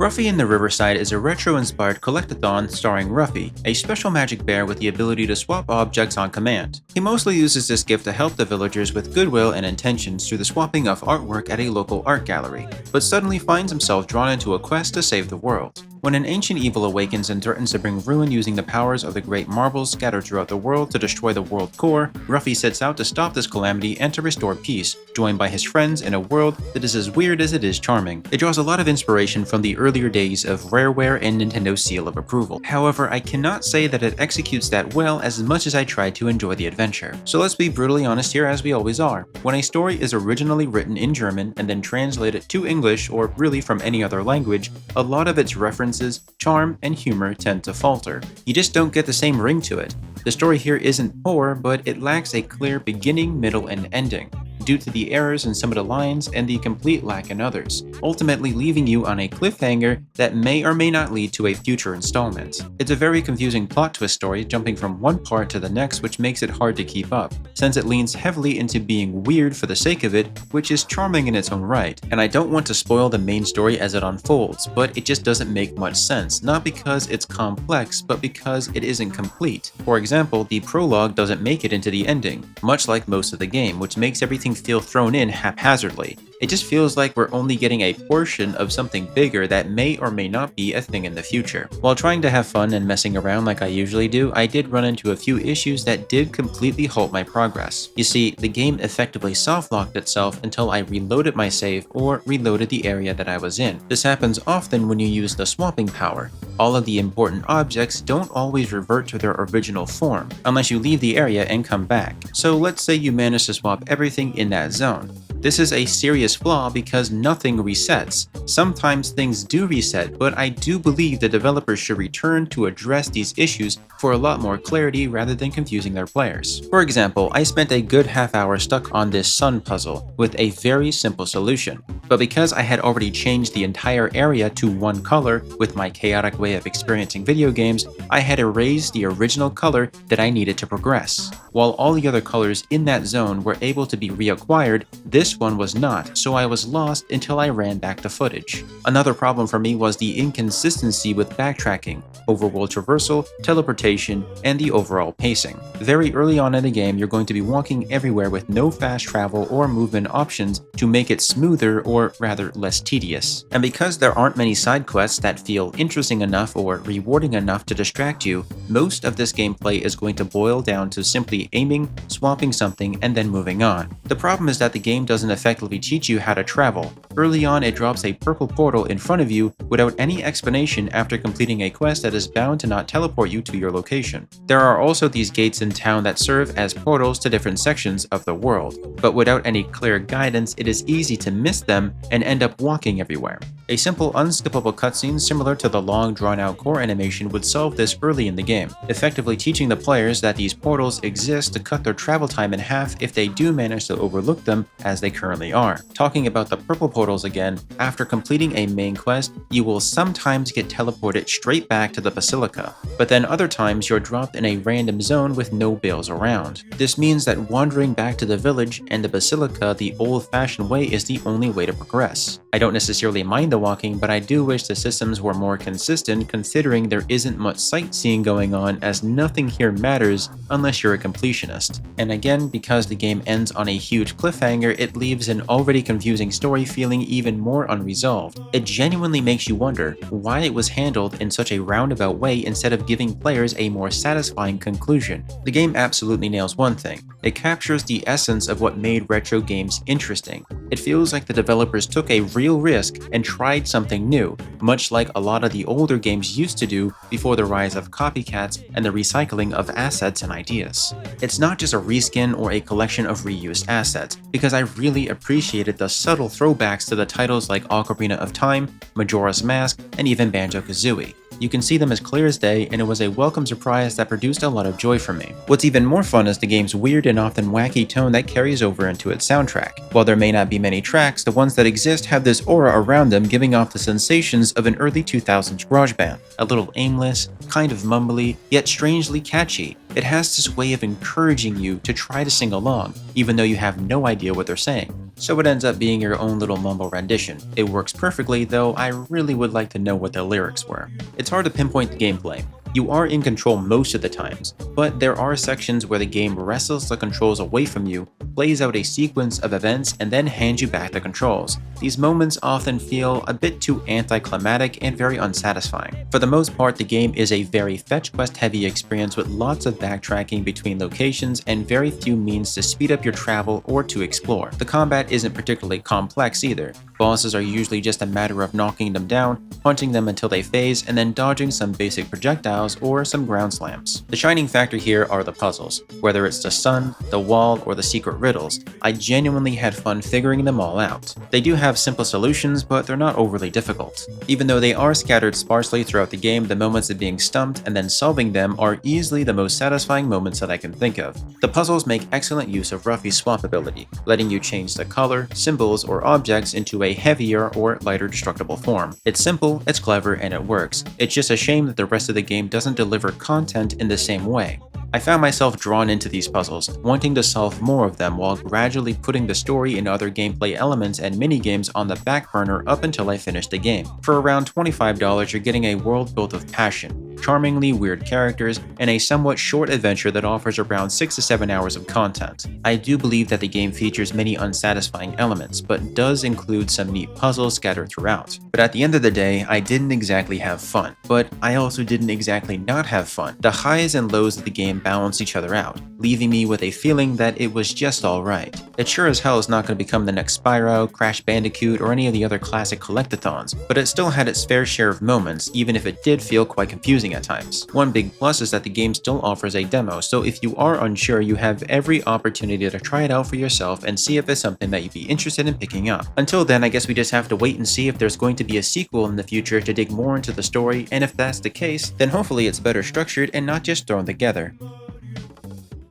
Ruffy in the Riverside is a retro-inspired collectathon starring Ruffy, a special magic bear with the ability to swap objects on command. He mostly uses this gift to help the villagers with goodwill and intentions through the swapping of artwork at a local art gallery, but suddenly finds himself drawn into a quest to save the world. When an ancient evil awakens and threatens to bring ruin using the powers of the great marbles scattered throughout the world to destroy the world core, Ruffy sets out to stop this calamity and to restore peace, joined by his friends in a world that is as weird as it is charming. It draws a lot of inspiration from the earlier days of Rareware and Nintendo's seal of approval. However, I cannot say that it executes that well as much as I tried to enjoy the adventure. So let's be brutally honest here, as we always are. When a story is originally written in German and then translated to English, or really from any other language, a lot of its references, charm, and humor tend to falter. You just don't get the same ring to it. The story here isn't poor, but it lacks a clear beginning, middle, and ending, due to the errors in some of the lines and the complete lack in others, ultimately leaving you on a cliffhanger that may or may not lead to a future installment. It's a very confusing plot twist story, jumping from one part to the next, which makes it hard to keep up, since it leans heavily into being weird for the sake of it, which is charming in its own right. And I don't want to spoil the main story as it unfolds, but it just doesn't make much sense, not because it's complex, but because it isn't complete. For example, the prologue doesn't make it into the ending, much like most of the game, which makes everything feel thrown in haphazardly. It just feels like we're only getting a portion of something bigger that may or may not be a thing in the future. While trying to have fun and messing around like I usually do, I did run into a few issues that did completely halt my progress. You see, the game effectively soft-locked itself until I reloaded my save or reloaded the area that I was in. This happens often when you use the swapping power. All of the important objects don't always revert to their original form, unless you leave the area and come back. So let's say you manage to swap everything in that zone. This is a serious flaw because nothing resets. Sometimes things do reset, but I do believe the developers should return to address these issues for a lot more clarity rather than confusing their players. For example, I spent a good half hour stuck on this sun puzzle with a very simple solution, but because I had already changed the entire area to one color with my chaotic way of experiencing video games, I had erased the original color that I needed to progress. While all the other colors in that zone were able to be reacquired, this one was not, so I was lost until I ran back the footage. Another problem for me was the inconsistency with backtracking, overworld traversal, teleportation, and the overall pacing. Very early on in the game, you're going to be walking everywhere with no fast travel or movement options to make it smoother or rather less tedious. And because there aren't many side quests that feel interesting enough or rewarding enough to distract you, most of this gameplay is going to boil down to simply aiming, swapping something, and then moving on. The problem is that the game doesn't effectively teach you how to travel. Early on, it drops a purple portal in front of you without any explanation after completing a quest that is bound to not teleport you to your location. There are also these gates in town that serve as portals to different sections of the world, but without any clear guidance, it is easy to miss them and end up walking everywhere. A simple unskippable cutscene similar to the long drawn-out core animation would solve this early in the game, effectively teaching the players that these portals exist to cut their travel time in half if they do manage to overlook them as they currently are. Talking about the purple portals again, after completing a main quest, you will sometimes get teleported straight back to the Basilica, but then other times you're dropped in a random zone with no bales around. This means that wandering back to the village and the Basilica the old-fashioned way is the only way to progress. I don't necessarily mind the walking, but I do wish the systems were more consistent considering there isn't much sightseeing going on, as nothing here matters unless you're a completionist. And again, because the game ends on a huge cliffhanger, it leaves an already confusing story feeling even more unresolved. It genuinely makes you wonder why it was handled in such a roundabout way instead of giving players a more satisfying conclusion. The game absolutely nails one thing. It captures the essence of what made retro games interesting. It feels like the developers took a real risk and tried something new, much like a lot of the older games used to do before the rise of copycats and the recycling of assets and ideas. It's not just a reskin or a collection of reused assets, because I really appreciated the subtle throwbacks to the titles like Ocarina of Time, Majora's Mask, and even Banjo-Kazooie. You can see them as clear as day, and it was a welcome surprise that produced a lot of joy for me. What's even more fun is the game's weird and often wacky tone that carries over into its soundtrack. While there may not be many tracks, the ones that exist have this aura around them, giving off the sensations of an early 2000s garage band. A little aimless, kind of mumbly, yet strangely catchy. It has this way of encouraging you to try to sing along, even though you have no idea what they're saying. so it ends up being your own little mumble rendition. It works perfectly, though I really would like to know what the lyrics were. It's hard to pinpoint the gameplay. You are in control most of the times, but there are sections where the game wrestles the controls away from you, plays out a sequence of events, and then hands you back the controls. These moments often feel a bit too anticlimactic and very unsatisfying. For the most part, the game is a very fetch quest heavy experience with lots of backtracking between locations and very few means to speed up your travel or to explore. The combat isn't particularly complex either. Bosses are usually just a matter of knocking them down, punching them until they phase, and then dodging some basic projectiles or some ground slams. The shining factor here are the puzzles. Whether it's the sun, the wall, or the secret riddles, I genuinely had fun figuring them all out. They do have simple solutions, but they're not overly difficult. Even though they are scattered sparsely throughout the game, the moments of being stumped and then solving them are easily the most satisfying moments that I can think of. The puzzles make excellent use of Ruffy's swap ability, letting you change the color, symbols, or objects into a heavier or lighter destructible form. It's simple, it's clever, and it works. It's just a shame that the rest of the game doesn't deliver content in the same way. I found myself drawn into these puzzles, wanting to solve more of them while gradually putting the story and other gameplay elements and minigames on the back burner up until I finished the game. For around $25, you're getting a world built of passion, charmingly weird characters, and a somewhat short adventure that offers around 6 to 7 hours of content. I do believe that the game features many unsatisfying elements, but does include some neat puzzles scattered throughout. But at the end of the day, I didn't exactly have fun, but I also didn't exactly not have fun. The highs and lows of the game balance each other out, leaving me with a feeling that it was just alright. It sure as hell is not going to become the next Spyro, Crash Bandicoot, or any of the other classic collectathons, but it still had its fair share of moments, even if it did feel quite confusing at times. One big plus is that the game still offers a demo, so if you are unsure, you have every opportunity to try it out for yourself and see if it's something that you'd be interested in picking up. Until then, I guess we just have to wait and see if there's going to be a sequel in the future to dig more into the story, and if that's the case, then hopefully it's better structured and not just thrown together.